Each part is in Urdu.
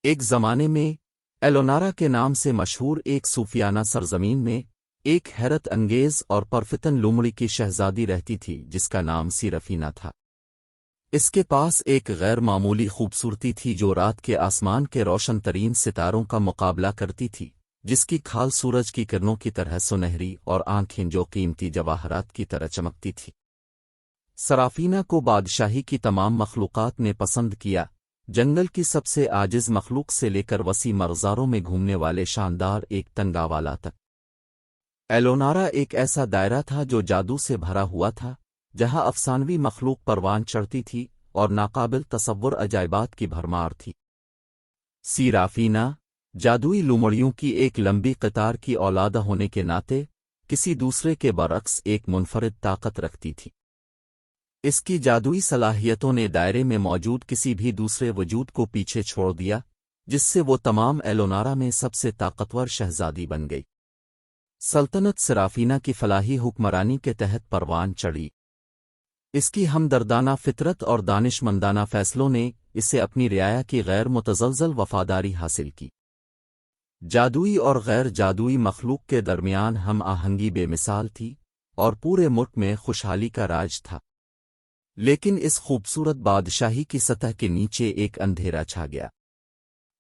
ایک زمانے میں ایلونارا کے نام سے مشہور ایک صوفیانہ سرزمین میں ایک حیرت انگیز اور پرفتن لومڑی کی شہزادی رہتی تھی جس کا نام سیرافینا تھا۔ اس کے پاس ایک غیر معمولی خوبصورتی تھی جو رات کے آسمان کے روشن ترین ستاروں کا مقابلہ کرتی تھی، جس کی کھال سورج کی کرنوں کی طرح سنہری اور آنکھیں جو قیمتی جواہرات کی طرح چمکتی تھی۔ سرافینا کو بادشاہی کی تمام مخلوقات نے پسند کیا، جنگل کی سب سے عاجز مخلوق سے لے کر وسیع مغزاروں میں گھومنے والے شاندار ایک تنگا والا تک۔ ایلونارا ایک ایسا دائرہ تھا جو جادو سے بھرا ہوا تھا، جہاں افسانوی مخلوق پروان چڑھتی تھی اور ناقابل تصور عجائبات کی بھرمار تھی۔ سیرافینا جادوئی لومڑیوں کی ایک لمبی قطار کی اولاد ہونے کے ناطے کسی دوسرے کے برعکس ایک منفرد طاقت رکھتی تھی۔ اس کی جادوئی صلاحیتوں نے دائرے میں موجود کسی بھی دوسرے وجود کو پیچھے چھوڑ دیا، جس سے وہ تمام ایلونارا میں سب سے طاقتور شہزادی بن گئی۔ سلطنت سرافینا کی فلاحی حکمرانی کے تحت پروان چڑھی۔ اس کی ہمدردانہ فطرت اور دانش مندانہ فیصلوں نے اسے اپنی رعایا کی غیر متزلزل وفاداری حاصل کی۔ جادوئی اور غیر جادوئی مخلوق کے درمیان ہم آہنگی بے مثال تھی اور پورے ملک میں خوشحالی کا راج تھا۔ لیکن اس خوبصورت بادشاہی کی سطح کے نیچے ایک اندھیرا چھا گیا۔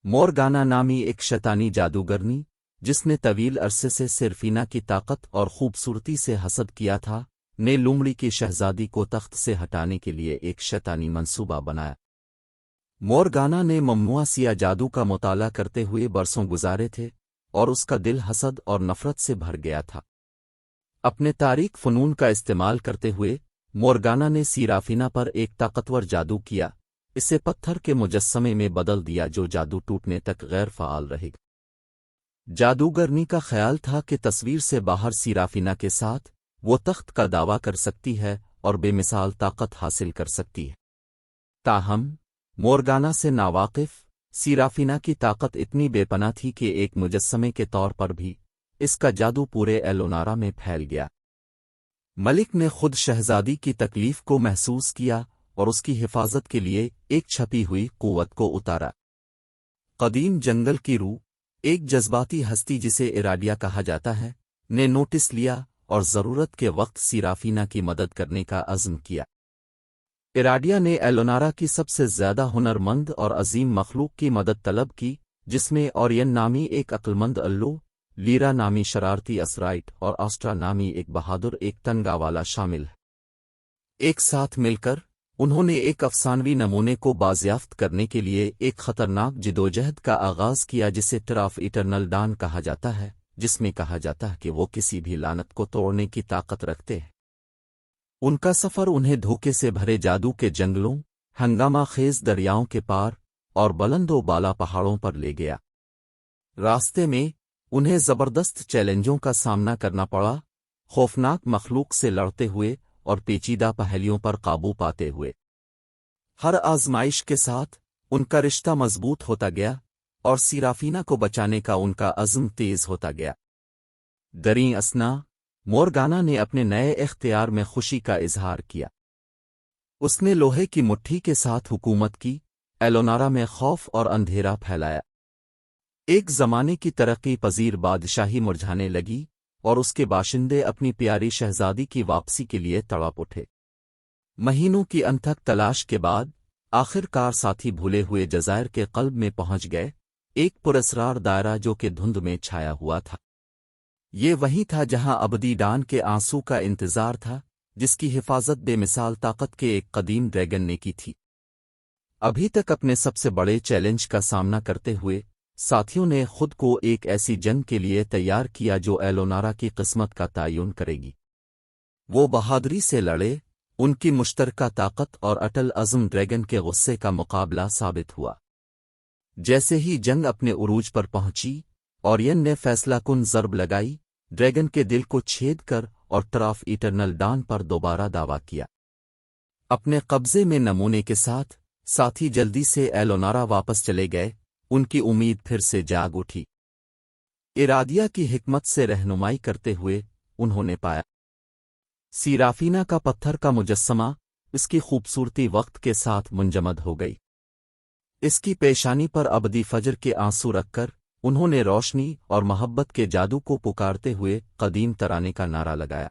مورگانا نامی ایک شیطانی جادوگرنی، جس نے طویل عرصے سے سیرافینا کی طاقت اور خوبصورتی سے حسد کیا تھا، نے لومڑی کی شہزادی کو تخت سے ہٹانے کے لیے ایک شیطانی منصوبہ بنایا۔ مورگانا نے ممنوعہ سیاہ جادو کا مطالعہ کرتے ہوئے برسوں گزارے تھے اور اس کا دل حسد اور نفرت سے بھر گیا تھا۔ اپنے تاریک فنون کا استعمال کرتے ہوئے مورگانا نے سیرافینا پر ایک طاقتور جادو کیا، اسے پتھر کے مجسمے میں بدل دیا جو جادو ٹوٹنے تک غیر فعال رہے گا۔ جادوگرنی کا خیال تھا کہ تصویر سے باہر سیرافینا کے ساتھ وہ تخت کا دعویٰ کر سکتی ہے اور بے مثال طاقت حاصل کر سکتی ہے۔ تاہم مورگانا سے ناواقف سیرافینا کی طاقت اتنی بے پناہ تھی کہ ایک مجسمے کے طور پر بھی اس کا جادو پورے ایلونارا میں پھیل گیا۔ ملک نے خود شہزادی کی تکلیف کو محسوس کیا اور اس کی حفاظت کے لیے ایک چھپی ہوئی قوت کو اتارا۔ قدیم جنگل کی روح، ایک جذباتی ہستی جسے ایراڈیا کہا جاتا ہے، نے نوٹس لیا اور ضرورت کے وقت سیرافینا کی مدد کرنے کا عزم کیا۔ ایراڈیا نے ایلونارا کی سب سے زیادہ ہنر مند اور عظیم مخلوق کی مدد طلب کی، جس میں اورین نامی ایک عقلمند الو، لیرا نامی شرارتی اسرائٹ اور آسٹرا نامی ایک بہادر ایک تنگا والا شامل ہے۔ ایک ساتھ مل کر انہوں نے ایک افسانوی نمونے کو بازیافت کرنے کے لیے ایک خطرناک جدوجہد کا آغاز کیا جسے ٹراف ایٹرنل ڈان کہا جاتا ہے، جس میں کہا جاتا ہے کہ وہ کسی بھی لعنت کو توڑنے کی طاقت رکھتے ہیں۔ ان کا سفر انہیں دھوکے سے بھرے جادو کے جنگلوں، ہنگامہ خیز دریاؤں کے پار اور بلند و بالا پہاڑوں پر لے گیا۔ راستے میں انہیں زبردست چیلنجوں کا سامنا کرنا پڑا، خوفناک مخلوق سے لڑتے ہوئے اور پیچیدہ پہیلیوں پر قابو پاتے ہوئے۔ ہر آزمائش کے ساتھ ان کا رشتہ مضبوط ہوتا گیا اور سیرافینا کو بچانے کا ان کا عزم تیز ہوتا گیا۔ دریں اثنا مورگانا نے اپنے نئے اختیار میں خوشی کا اظہار کیا۔ اس نے لوہے کی مٹھی کے ساتھ حکومت کی، ایلونارا میں خوف اور اندھیرا پھیلایا۔ ایک زمانے کی ترقی پذیر بادشاہی مرجھانے لگی اور اس کے باشندے اپنی پیاری شہزادی کی واپسی کے لیے تڑپ اٹھے۔ مہینوں کی انتھک تلاش کے بعد آخر کار ساتھی بھولے ہوئے جزائر کے قلب میں پہنچ گئے، ایک پراسرار دائرہ جو کہ دھند میں چھایا ہوا تھا۔ یہ وہی تھا جہاں ابدی ڈان کے آنسو کا انتظار تھا، جس کی حفاظت بے مثال طاقت کے ایک قدیم ڈریگن نے کی تھی۔ ابھی تک اپنے سب سے بڑے چیلنج کا سامنا کرتے ہوئے ساتھیوں نے خود کو ایک ایسی جنگ کے لیے تیار کیا جو ایلونارا کی قسمت کا تعین کرے گی۔ وہ بہادری سے لڑے، ان کی مشترکہ طاقت اور اٹل عزم ڈریگن کے غصے کا مقابلہ ثابت ہوا۔ جیسے ہی جنگ اپنے عروج پر پہنچی، اورین نے فیصلہ کن ضرب لگائی، ڈریگن کے دل کو چھید کر اور ٹراف ایٹرنل ڈان پر دوبارہ دعویٰ کیا۔ اپنے قبضے میں نمونے کے ساتھ ساتھی جلدی سے ایلونارا واپس چلے گئے، ان کی امید پھر سے جاگ اٹھی۔ ایراڈیا کی حکمت سے رہنمائی کرتے ہوئے انہوں نے پایا سیرافینا کا پتھر کا مجسمہ، اس کی خوبصورتی وقت کے ساتھ منجمد ہو گئی۔ اس کی پیشانی پر ابدی فجر کے آنسو رکھ کر انہوں نے روشنی اور محبت کے جادو کو پکارتے ہوئے قدیم ترانے کا نعرہ لگایا۔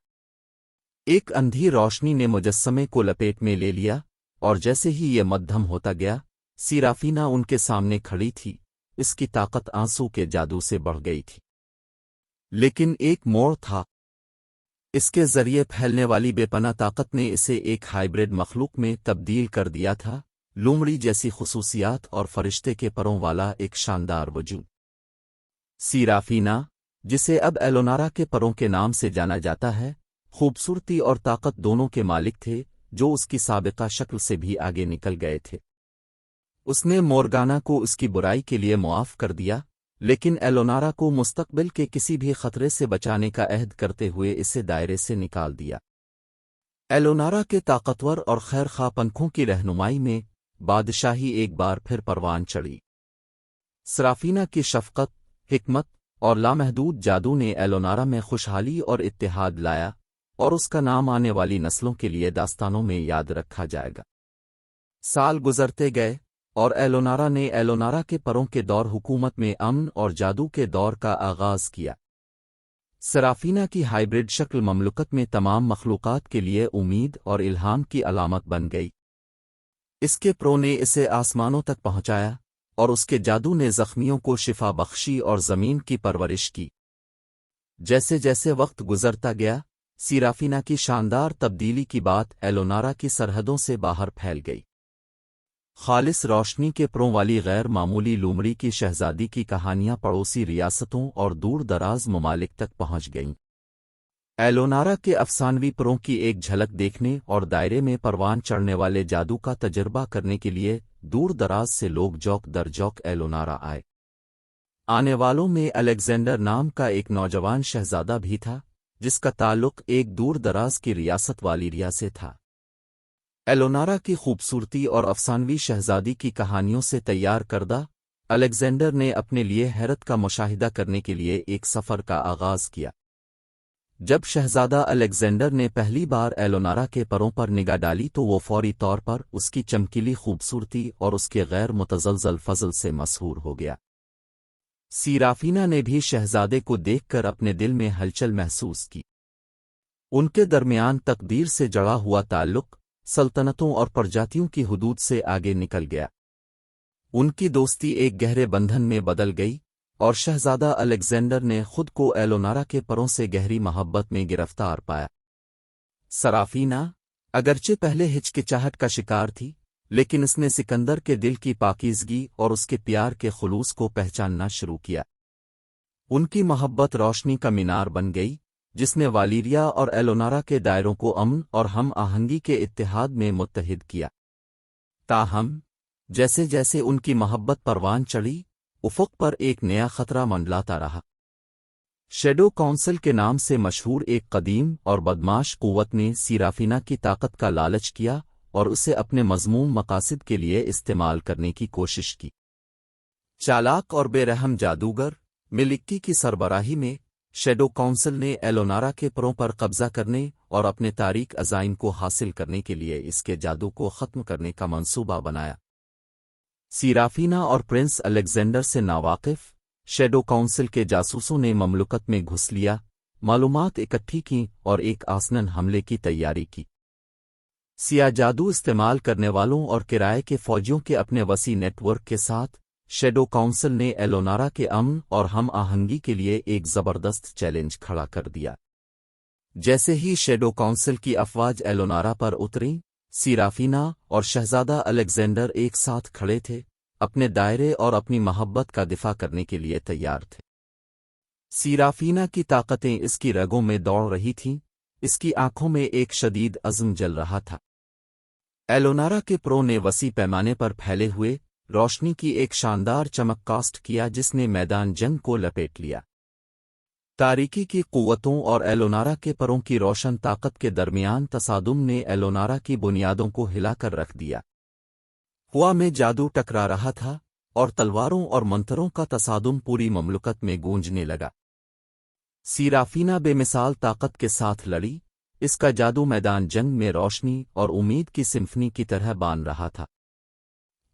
ایک اندھی روشنی نے مجسمے کو لپیٹ میں لے لیا، اور جیسے ہی یہ مدھم ہوتا گیا، سیرافینا ان کے سامنے کھڑی تھی۔ اس کی طاقت آنسو کے جادو سے بڑھ گئی تھی، لیکن ایک موڑ تھا۔ اس کے ذریعے پھیلنے والی بے پناہ طاقت نے اسے ایک ہائیبرڈ مخلوق میں تبدیل کر دیا تھا، لومڑی جیسی خصوصیات اور فرشتے کے پروں والا ایک شاندار وجود۔ سیرافینا، جسے اب ایلونارا کے پروں کے نام سے جانا جاتا ہے، خوبصورتی اور طاقت دونوں کے مالک تھے، جو اس کی سابقہ شکل سے بھی آگے نکل گئے تھے۔ اس نے مورگانا کو اس کی برائی کے لیے معاف کر دیا، لیکن ایلونارا کو مستقبل کے کسی بھی خطرے سے بچانے کا عہد کرتے ہوئے اسے دائرے سے نکال دیا۔ ایلونارا کے طاقتور اور خیر خواہ پنکھوں کی رہنمائی میں بادشاہی ایک بار پھر پروان چڑھی۔ سرافینا کی شفقت، حکمت اور لامحدود جادو نے ایلونارا میں خوشحالی اور اتحاد لایا، اور اس کا نام آنے والی نسلوں کے لیے داستانوں میں یاد رکھا جائے گا۔ سال گزرتے گئے، اور ایلونارا کے پروں کے دور حکومت میں امن اور جادو کے دور کا آغاز کیا۔ سرافینا کی ہائیبرڈ شکل مملکت میں تمام مخلوقات کے لیے امید اور الہام کی علامت بن گئی۔ اس کے پروں نے اسے آسمانوں تک پہنچایا، اور اس کے جادو نے زخمیوں کو شفا بخشی اور زمین کی پرورش کی۔ جیسے جیسے وقت گزرتا گیا، سیرافینا کی شاندار تبدیلی کی بات ایلونارا کی سرحدوں سے باہر پھیل گئی۔ خالص روشنی کے پروں والی غیر معمولی لومڑی کی شہزادی کی کہانیاں پڑوسی ریاستوں اور دور دراز ممالک تک پہنچ گئیں۔ ایلونارا کے افسانوی پروں کی ایک جھلک دیکھنے اور دائرے میں پروان چڑھنے والے جادو کا تجربہ کرنے کے لیے دور دراز سے لوگ جوک در جوک ایلونارا آئے۔ آنے والوں میں الیگزینڈر نام کا ایک نوجوان شہزادہ بھی تھا، جس کا تعلق ایک دور دراز کی ریاست والیریا سے تھا۔ ایلونارا کی خوبصورتی اور افسانوی شہزادی کی کہانیوں سے تیار کردہ، الیگزینڈر نے اپنے لیے حیرت کا مشاہدہ کرنے کے لیے ایک سفر کا آغاز کیا۔ جب شہزادہ الیگزینڈر نے پہلی بار ایلونارا کے پروں پر نگاہ ڈالی تو وہ فوری طور پر اس کی چمکیلی خوبصورتی اور اس کے غیر متزلزل فضل سے مسحور ہو گیا۔ سیرافینا نے بھی شہزادے کو دیکھ کر اپنے دل میں ہلچل محسوس کی۔ ان کے درمیان تقدیر سے جڑا ہوا تعلق سلطنتوں اور پرجاتیوں کی حدود سے آگے نکل گیا۔ ان کی دوستی ایک گہرے بندھن میں بدل گئی، اور شہزادہ الیگزینڈر نے خود کو ایلونارا کے پروں سے گہری محبت میں گرفتار پایا۔ سرافینا، اگرچہ پہلے ہچکچاہٹ کا شکار تھی، لیکن اس نے سکندر کے دل کی پاکیزگی اور اس کے پیار کے خلوص کو پہچاننا شروع کیا۔ ان کی محبت روشنی کا مینار بن گئی، جس نے والیریا اور ایلونارا کے دائروں کو امن اور ہم آہنگی کے اتحاد میں متحد کیا۔ تاہم، جیسے جیسے ان کی محبت پروان چڑھی، افق پر ایک نیا خطرہ منڈلاتا رہا۔ شیڈو کونسل کے نام سے مشہور ایک قدیم اور بدماش قوت نے سیرافینا کی طاقت کا لالچ کیا اور اسے اپنے مذموم مقاصد کے لیے استعمال کرنے کی کوشش کی۔ چالاک اور بے رحم جادوگر ملکی کی سربراہی میں شیڈو کونسل نے ایلونارا کے پروں پر قبضہ کرنے اور اپنے تاریک عزائم کو حاصل کرنے کے لیے اس کے جادو کو ختم کرنے کا منصوبہ بنایا۔ سیرافینا اور پرنس الیگزینڈر سے ناواقف شیڈو کونسل کے جاسوسوں نے مملکت میں گھس لیا، معلومات اکٹھی کیں اور ایک آسنن حملے کی تیاری کی۔ سیاہ جادو استعمال کرنے والوں اور کرائے کے فوجیوں کے اپنے وسیع نیٹ ورک کے ساتھ شیڈو کونسل نے ایلونارا کے امن اور ہم آہنگی کے لیے ایک زبردست چیلنج کھڑا کر دیا۔ جیسے ہی شیڈو کونسل کی افواج ایلونارا پر اتریں، سیرافینا اور شہزادہ الیگزینڈر ایک ساتھ کھڑے تھے، اپنے دائرے اور اپنی محبت کا دفاع کرنے کے لیے تیار تھے۔ سیرافینا کی طاقتیں اس کی رگوں میں دوڑ رہی تھیں، اس کی آنکھوں میں ایک شدید عزم جل رہا تھا۔ ایلونارا کے پروں نے وسیع پیمانے پر پھیلے ہوئے روشنی کی ایک شاندار چمک کاسٹ کیا جس نے میدان جنگ کو لپیٹ لیا۔ تاریکی کی قوتوں اور ایلونارا کے پروں کی روشن طاقت کے درمیان تصادم نے ایلونارا کی بنیادوں کو ہلا کر رکھ دیا۔ ہوا میں جادو ٹکرا رہا تھا، اور تلواروں اور منتروں کا تصادم پوری مملکت میں گونجنے لگا۔ سیرافینا بے مثال طاقت کے ساتھ لڑی، اس کا جادو میدان جنگ میں روشنی اور امید کی سمفنی کی طرح بان رہا تھا۔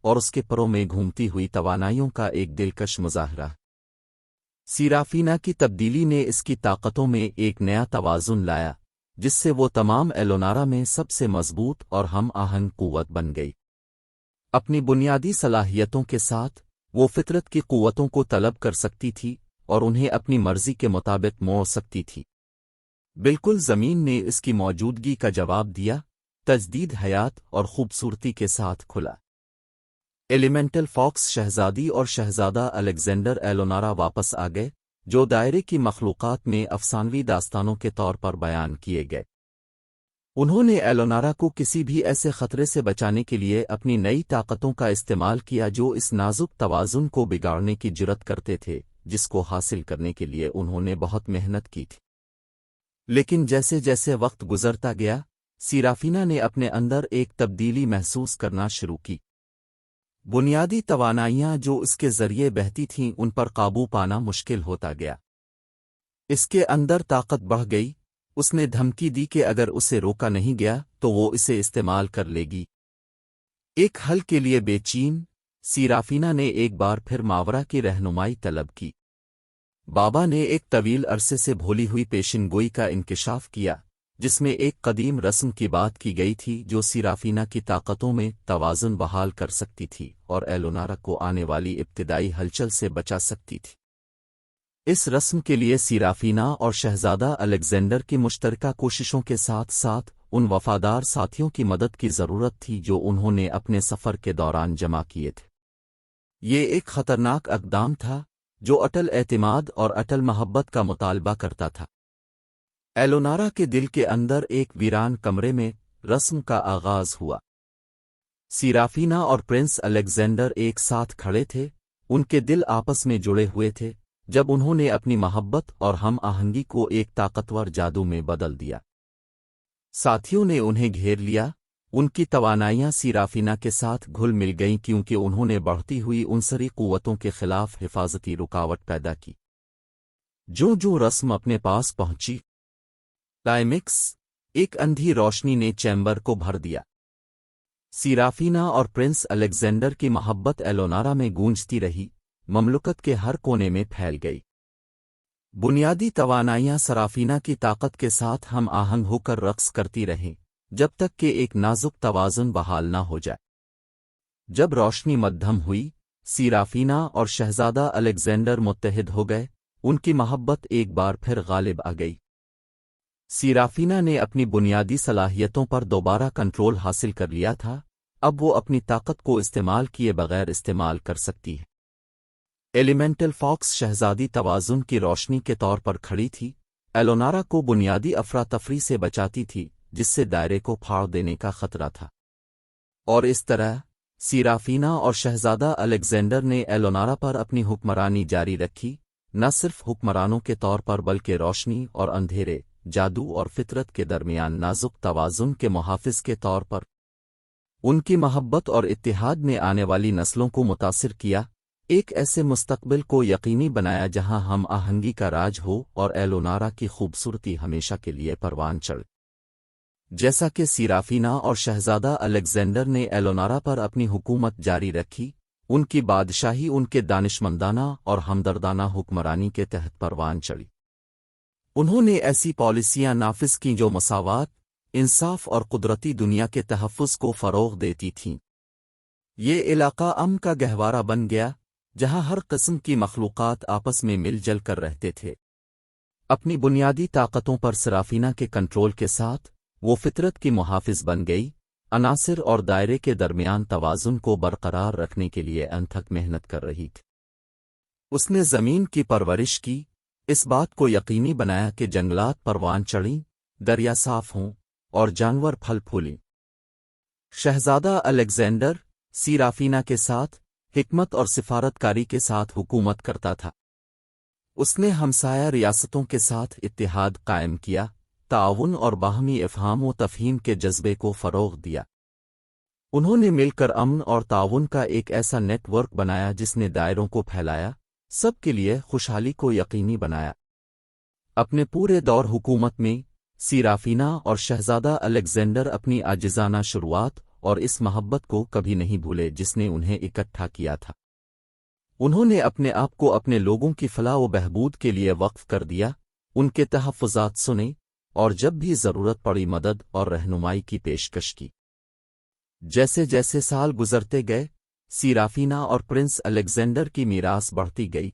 اور اس کے پروں میں گھومتی ہوئی توانائیوں کا ایک دلکش مظاہرہ۔ سیرافینا کی تبدیلی نے اس کی طاقتوں میں ایک نیا توازن لایا، جس سے وہ تمام ایلونارا میں سب سے مضبوط اور ہم آہنگ قوت بن گئی۔ اپنی بنیادی صلاحیتوں کے ساتھ وہ فطرت کی قوتوں کو طلب کر سکتی تھی اور انہیں اپنی مرضی کے مطابق موڑ سکتی تھی۔ بالکل زمین نے اس کی موجودگی کا جواب دیا، تجدید حیات اور خوبصورتی کے ساتھ کھلا۔ ایلیمنٹل فاکس شہزادی اور شہزادہ الیگزینڈر ایلونارا واپس آ گئے، جو دائرے کی مخلوقات میں افسانوی داستانوں کے طور پر بیان کیے گئے۔ انہوں نے ایلونارا کو کسی بھی ایسے خطرے سے بچانے کے لیے اپنی نئی طاقتوں کا استعمال کیا جو اس نازک توازن کو بگاڑنے کی جرات کرتے تھے، جس کو حاصل کرنے کے لیے انہوں نے بہت محنت کی تھی۔ لیکن جیسے جیسے وقت گزرتا گیا، سیرافینا نے اپنے اندر ایک تبدیلی محسوس کرنا شروع کی۔ بنیادی توانائیاں جو اس کے ذریعے بہتی تھیں ان پر قابو پانا مشکل ہوتا گیا۔ اس کے اندر طاقت بڑھ گئی۔ اس نے دھمکی دی کہ اگر اسے روکا نہیں گیا تو وہ اسے استعمال کر لے گی۔ ایک حل کے لیے بے چین، سیرافینا نے ایک بار پھر ماورا کی رہنمائی طلب کی۔ بابا نے ایک طویل عرصے سے بھولی ہوئی پیشن گوئی کا انکشاف کیا، جس میں ایک قدیم رسم کی بات کی گئی تھی جو سیرافینا کی طاقتوں میں توازن بحال کر سکتی تھی اور ایلونارا کو آنے والی ابتدائی ہلچل سے بچا سکتی تھی۔ اس رسم کے لیے سیرافینا اور شہزادہ الیگزینڈر کی مشترکہ کوششوں کے ساتھ ساتھ ان وفادار ساتھیوں کی مدد کی ضرورت تھی جو انہوں نے اپنے سفر کے دوران جمع کیے تھے۔ یہ ایک خطرناک اقدام تھا جو اٹل اعتماد اور اٹل محبت کا مطالبہ کرتا تھا۔ ایلونارا کے دل کے اندر ایک ویران کمرے میں رسم کا آغاز ہوا۔ سیرافینا اور پرنس الیگزینڈر ایک ساتھ کھڑے تھے، ان کے دل آپس میں جڑے ہوئے تھے جب انہوں نے اپنی محبت اور ہم آہنگی کو ایک طاقتور جادو میں بدل دیا۔ ساتھیوں نے انہیں گھیر لیا، ان کی توانائیاں سیرافینا کے ساتھ گھل مل گئیں کیونکہ انہوں نے بڑھتی ہوئی عنصری قوتوں کے خلاف حفاظتی رکاوٹ پیدا کی۔ جو رسم اپنے پاس پہنچی، کلائمیکس، ایک اندھی روشنی نے چیمبر کو بھر دیا۔ سیرافینا اور پرنس الیگزینڈر کی محبت ایلونارا میں گونجتی رہی، مملکت کے ہر کونے میں پھیل گئی۔ بنیادی توانائیاں سرافینا کی طاقت کے ساتھ ہم آہنگ ہو کر رقص کرتی رہیں جب تک کہ ایک نازک توازن بحال نہ ہو جائے۔ جب روشنی مدھم ہوئی، سیرافینا اور شہزادہ الیگزینڈر متحد ہو گئے، ان کی محبت ایک بار پھر غالب آ گئی۔ سیرافینا نے اپنی بنیادی صلاحیتوں پر دوبارہ کنٹرول حاصل کر لیا تھا، اب وہ اپنی طاقت کو استعمال کیے بغیر استعمال کر سکتی ہے۔ ایلیمنٹل فاکس شہزادی توازن کی روشنی کے طور پر کھڑی تھی، ایلونارا کو بنیادی افراتفری سے بچاتی تھی جس سے دائرے کو پھاڑ دینے کا خطرہ تھا۔ اور اس طرح سیرافینا اور شہزادہ الیگزینڈر نے ایلونارا پر اپنی حکمرانی جاری رکھی، نہ صرف حکمرانوں کے طور پر بلکہ روشنی اور اندھیرے، جادو اور فطرت کے درمیان نازک توازن کے محافظ کے طور پر۔ ان کی محبت اور اتحاد نے آنے والی نسلوں کو متاثر کیا، ایک ایسے مستقبل کو یقینی بنایا جہاں ہم آہنگی کا راج ہو اور ایلونارا کی خوبصورتی ہمیشہ کے لیے پروان چڑھے۔ جیسا کہ سیرافینا اور شہزادہ الیگزینڈر نے ایلونارا پر اپنی حکومت جاری رکھی، ان کی بادشاہی ان کے دانشمندانہ اور ہمدردانہ حکمرانی کے تحت پروان چڑھی۔ انہوں نے ایسی پالیسیاں نافذ کیں جو مساوات، انصاف اور قدرتی دنیا کے تحفظ کو فروغ دیتی تھیں۔ یہ علاقہ امن کا گہوارہ بن گیا جہاں ہر قسم کی مخلوقات آپس میں مل جل کر رہتے تھے۔ اپنی بنیادی طاقتوں پر سرافینا کے کنٹرول کے ساتھ وہ فطرت کی محافظ بن گئی، عناصر اور دائرے کے درمیان توازن کو برقرار رکھنے کے لیے انتھک محنت کر رہی تھی۔ اس نے زمین کی پرورش کی، اس بات کو یقینی بنایا کہ جنگلات پروان چڑھیں، دریا صاف ہوں اور جانور پھل پھولیں۔ شہزادہ الیگزینڈر سیرافینا کے ساتھ حکمت اور سفارتکاری کے ساتھ حکومت کرتا تھا۔ اس نے ہمسایہ ریاستوں کے ساتھ اتحاد قائم کیا، تعاون اور باہمی افہام و تفہیم کے جذبے کو فروغ دیا۔ انہوں نے مل کر امن اور تعاون کا ایک ایسا نیٹ ورک بنایا جس نے دائروں کو پھیلایا، سب کے لیے خوشحالی کو یقینی بنایا۔ اپنے پورے دور حکومت میں سیرافینا اور شہزادہ الیگزینڈر اپنی عاجزانہ شروعات اور اس محبت کو کبھی نہیں بھولے جس نے انہیں اکٹھا کیا تھا۔ انہوں نے اپنے آپ کو اپنے لوگوں کی فلاح و بہبود کے لیے وقف کر دیا، ان کے تحفظات سنے، اور جب بھی ضرورت پڑی مدد اور رہنمائی کی پیشکش کی۔ جیسے جیسے سال گزرتے گئے، سیرافینا اور پرنس الیگزینڈر کی میراث بڑھتی گئی۔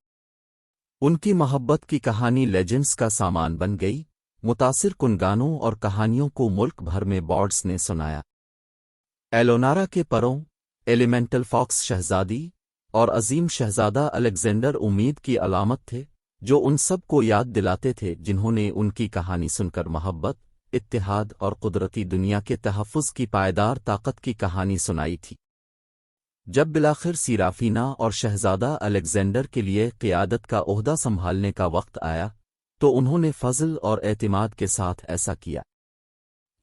ان کی محبت کی کہانی لیجنڈز کا سامان بن گئی، متاثر کن گانوں اور کہانیوں کو ملک بھر میں بارڈز نے سنایا۔ ایلونارا کے پروں، ایلیمنٹل فاکس شہزادی اور عظیم شہزادہ الیگزینڈر امید کی علامت تھے، جو ان سب کو یاد دلاتے تھے جنہوں نے ان کی کہانی سن کر محبت، اتحاد اور قدرتی دنیا کے تحفظ کی پائیدار طاقت کی کہانی سنائی تھی۔ جب بالآخر سیرافینا اور شہزادہ الیگزینڈر کے لیے قیادت کا عہدہ سنبھالنے کا وقت آیا تو انہوں نے فضل اور اعتماد کے ساتھ ایسا کیا۔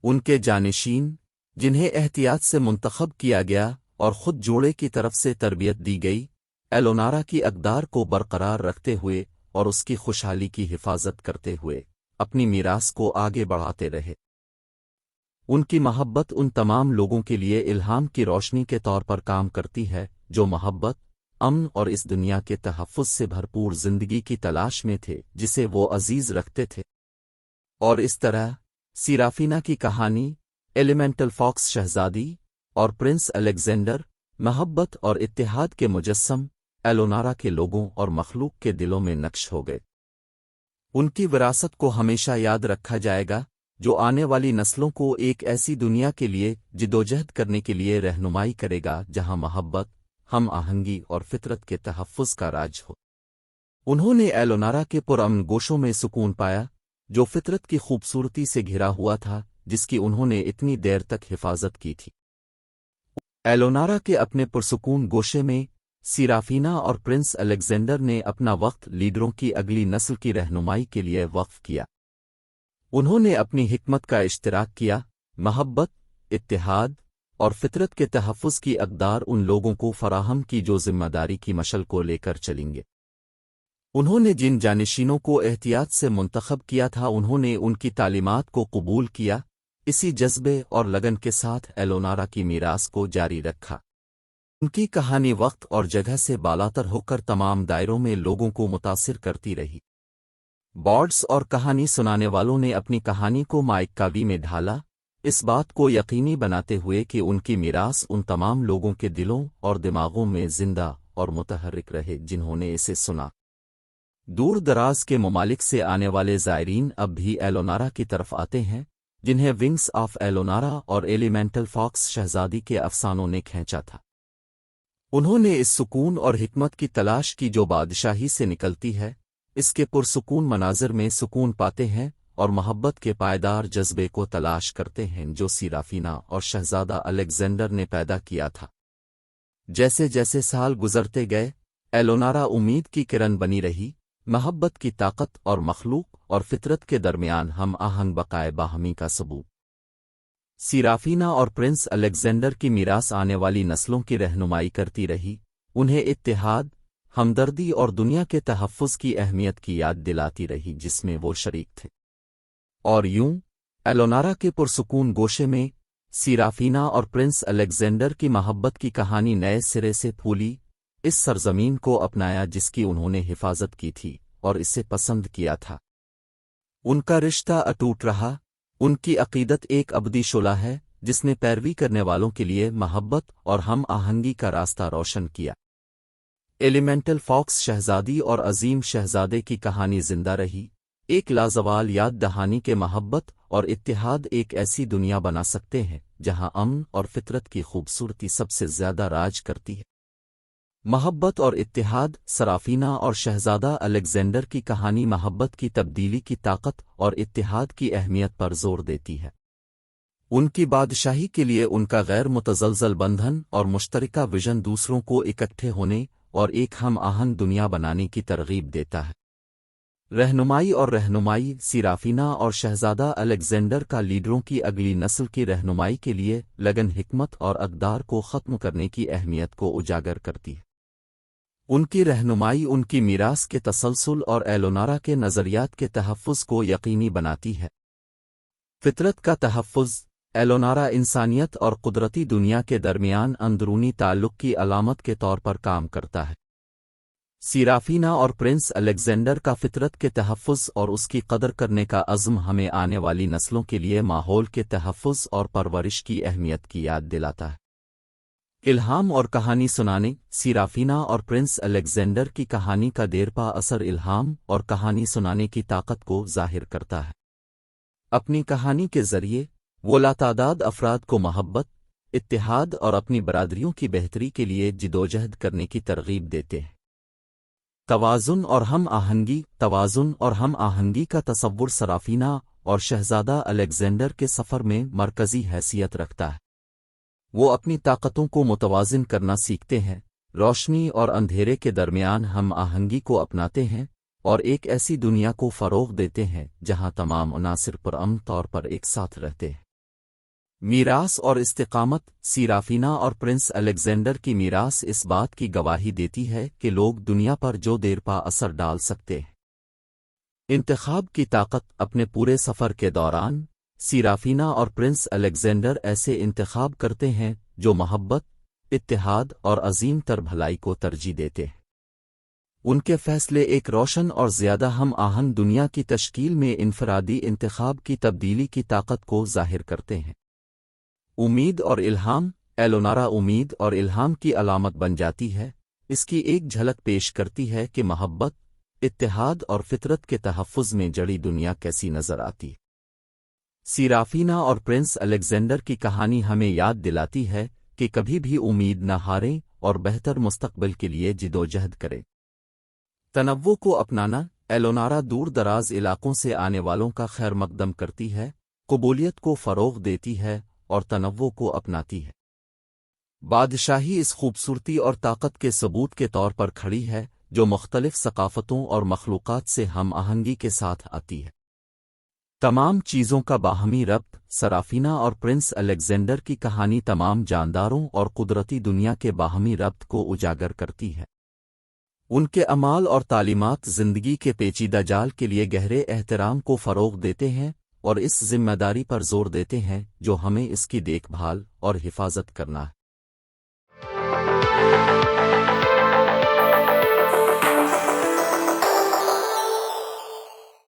ان کے جانشین، جنہیں احتیاط سے منتخب کیا گیا اور خود جوڑے کی طرف سے تربیت دی گئی، ایلونارا کی اقدار کو برقرار رکھتے ہوئے اور اس کی خوشحالی کی حفاظت کرتے ہوئے اپنی میراث کو آگے بڑھاتے رہے۔ ان کی محبت ان تمام لوگوں کے لیے الہام کی روشنی کے طور پر کام کرتی ہے جو محبت، امن اور اس دنیا کے تحفظ سے بھرپور زندگی کی تلاش میں تھے جسے وہ عزیز رکھتے تھے۔ اور اس طرح سیرافینا کی کہانی، ایلیمنٹل فاکس شہزادی اور پرنس الیگزینڈر، محبت اور اتحاد کے مجسم، ایلونارا کے لوگوں اور مخلوق کے دلوں میں نقش ہو گئے۔ ان کی وراثت کو ہمیشہ یاد رکھا جائے گا، جو آنے والی نسلوں کو ایک ایسی دنیا کے لیے جدوجہد کرنے کے لیے رہنمائی کرے گا جہاں محبت، ہم آہنگی اور فطرت کے تحفظ کا راج ہو۔ انہوں نے ایلونارا کے پرامن گوشوں میں سکون پایا، جو فطرت کی خوبصورتی سے گھرا ہوا تھا جس کی انہوں نے اتنی دیر تک حفاظت کی تھی۔ ایلونارا کے اپنے پرسکون گوشے میں، سیرافینا اور پرنس الیگزینڈر نے اپنا وقت لیڈروں کی اگلی نسل کی رہنمائی کے لیے وقف کیا۔ انہوں نے اپنی حکمت کا اشتراک کیا، محبت، اتحاد اور فطرت کے تحفظ کی اقدار ان لوگوں کو فراہم کی جو ذمہ داری کی مشعل کو لے کر چلیں گے۔ انہوں نے جن جانشینوں کو احتیاط سے منتخب کیا تھا انہوں نے ان کی تعلیمات کو قبول کیا، اسی جذبے اور لگن کے ساتھ ایلونارا کی میراث کو جاری رکھا۔ ان کی کہانی وقت اور جگہ سے بالاتر ہو کر تمام دائروں میں لوگوں کو متاثر کرتی رہی۔ بارڈز اور کہانی سنانے والوں نے اپنی کہانی کو مائک کاوی میں ڈھالا، اس بات کو یقینی بناتے ہوئے کہ ان کی میراث ان تمام لوگوں کے دلوں اور دماغوں میں زندہ اور متحرک رہے جنہوں نے اسے سنا۔ دور دراز کے ممالک سے آنے والے زائرین اب بھی ایلونارا کی طرف آتے ہیں، جنہیں ونگز آف ایلونارا اور ایلیمنٹل فاکس شہزادی کے افسانوں نے کھینچا تھا۔ انہوں نے اس سکون اور حکمت کی تلاش کی جو بادشاہی سے نکلتی ہے، اس کے پرسکون مناظر میں سکون پاتے ہیں اور محبت کے پائیدار جذبے کو تلاش کرتے ہیں جو سیرافینا اور شہزادہ الیگزینڈر نے پیدا کیا تھا۔ جیسے جیسے سال گزرتے گئے، ایلونارا امید کی کرن بنی رہی، محبت کی طاقت اور مخلوق اور فطرت کے درمیان ہم آہنگ بقائے باہمی کا ثبوت۔ سیرافینا اور پرنس الیگزینڈر کی میراث آنے والی نسلوں کی رہنمائی کرتی رہی، انہیں اتحاد، ہمدردی اور دنیا کے تحفظ کی اہمیت کی یاد دلاتی رہی جس میں وہ شریک تھے۔ اور یوں، ایلونارا کے پرسکون گوشے میں، سیرافینا اور پرنس الیگزینڈر کی محبت کی کہانی نئے سرے سے پھولی، اس سرزمین کو اپنایا جس کی انہوں نے حفاظت کی تھی اور اسے پسند کیا تھا۔ ان کا رشتہ اٹوٹ رہا، ان کی عقیدت ایک ابدی شعلہ ہے جس نے پیروی کرنے والوں کے لیے محبت اور ہم آہنگی کا راستہ روشن کیا۔ ایلیمنٹل فاکس شہزادی اور عظیم شہزادے کی کہانی زندہ رہی، ایک لازوال یاد دہانی کے محبت اور اتحاد ایک ایسی دنیا بنا سکتے ہیں جہاں امن اور فطرت کی خوبصورتی سب سے زیادہ راج کرتی ہے۔ محبت اور اتحاد، سرافینا اور شہزادہ الیگزینڈر کی کہانی محبت کی تبدیلی کی طاقت اور اتحاد کی اہمیت پر زور دیتی ہے۔ ان کی بادشاہی کے لیے ان کا غیر متزلزل بندھن اور مشترکہ ویژن دوسروں کو اکٹھے ہونے اور ایک ہم آہنگ دنیا بنانے کی ترغیب دیتا ہے۔ رہنمائی سیرافینا اور شہزادہ الیگزینڈر کا لیڈروں کی اگلی نسل کی رہنمائی کے لیے لگن حکمت اور اقدار کو ختم کرنے کی اہمیت کو اجاگر کرتی ہے۔ ان کی رہنمائی ان کی میراث کے تسلسل اور ایلونارا کے نظریات کے تحفظ کو یقینی بناتی ہے۔ فطرت کا تحفظ، ایلونارا انسانیت اور قدرتی دنیا کے درمیان اندرونی تعلق کی علامت کے طور پر کام کرتا ہے۔ سیرافینا اور پرنس الیگزینڈر کا فطرت کے تحفظ اور اس کی قدر کرنے کا عزم ہمیں آنے والی نسلوں کے لیے ماحول کے تحفظ اور پرورش کی اہمیت کی یاد دلاتا ہے۔ الہام اور کہانی سنانے۔ سیرافینا اور پرنس الیگزینڈر کی کہانی کا دیرپا اثر الہام اور کہانی سنانے کی طاقت کو ظاہر کرتا ہے۔ اپنی کہانی کے ذریعے وہ لاتعداد افراد کو محبت، اتحاد اور اپنی برادریوں کی بہتری کے لیے جدوجہد کرنے کی ترغیب دیتے ہیں۔ توازن اور ہم آہنگی۔ توازن اور ہم آہنگی کا تصور سرافینا اور شہزادہ الیگزینڈر کے سفر میں مرکزی حیثیت رکھتا ہے۔ وہ اپنی طاقتوں کو متوازن کرنا سیکھتے ہیں، روشنی اور اندھیرے کے درمیان ہم آہنگی کو اپناتے ہیں اور ایک ایسی دنیا کو فروغ دیتے ہیں جہاں تمام عناصر پرامن طور پر ایک ساتھ رہتے ہیں۔ میراث اور استقامت۔ سیرافینا اور پرنس الیگزینڈر کی میراث اس بات کی گواہی دیتی ہے کہ لوگ دنیا پر جو دیرپا اثر ڈال سکتے ہیں۔ انتخاب کی طاقت۔ اپنے پورے سفر کے دوران سیرافینا اور پرنس الیگزینڈر ایسے انتخاب کرتے ہیں جو محبت، اتحاد اور عظیم تر بھلائی کو ترجیح دیتے ہیں۔ ان کے فیصلے ایک روشن اور زیادہ ہم آہنگ دنیا کی تشکیل میں انفرادی انتخاب کی تبدیلی کی طاقت کو ظاہر کرتے ہیں۔ امید اور الہام۔ ایلونارا امید اور الہام کی علامت بن جاتی ہے، اس کی ایک جھلک پیش کرتی ہے کہ محبت، اتحاد اور فطرت کے تحفظ میں جڑی دنیا کیسی نظر آتی ہے۔ سیرافینا اور پرنس الیگزینڈر کی کہانی ہمیں یاد دلاتی ہے کہ کبھی بھی امید نہ ہاریں اور بہتر مستقبل کے لیے جدوجہد کریں۔ تنوع کو اپنانا۔ ایلونارا دور دراز علاقوں سے آنے والوں کا خیر مقدم کرتی ہے، قبولیت کو فروغ دیتی ہے اور تنوع کو اپناتی ہے۔ بادشاہی اس خوبصورتی اور طاقت کے ثبوت کے طور پر کھڑی ہے جو مختلف ثقافتوں اور مخلوقات سے ہم آہنگی کے ساتھ آتی ہے۔ تمام چیزوں کا باہمی ربط۔ سرافینا اور پرنس الیگزینڈر کی کہانی تمام جانداروں اور قدرتی دنیا کے باہمی ربط کو اجاگر کرتی ہے۔ ان کے اعمال اور تعلیمات زندگی کے پیچیدہ جال کے لیے گہرے احترام کو فروغ دیتے ہیں اور اس ذمہ داری پر زور دیتے ہیں جو ہمیں اس کی دیکھ بھال اور حفاظت کرنا ہے۔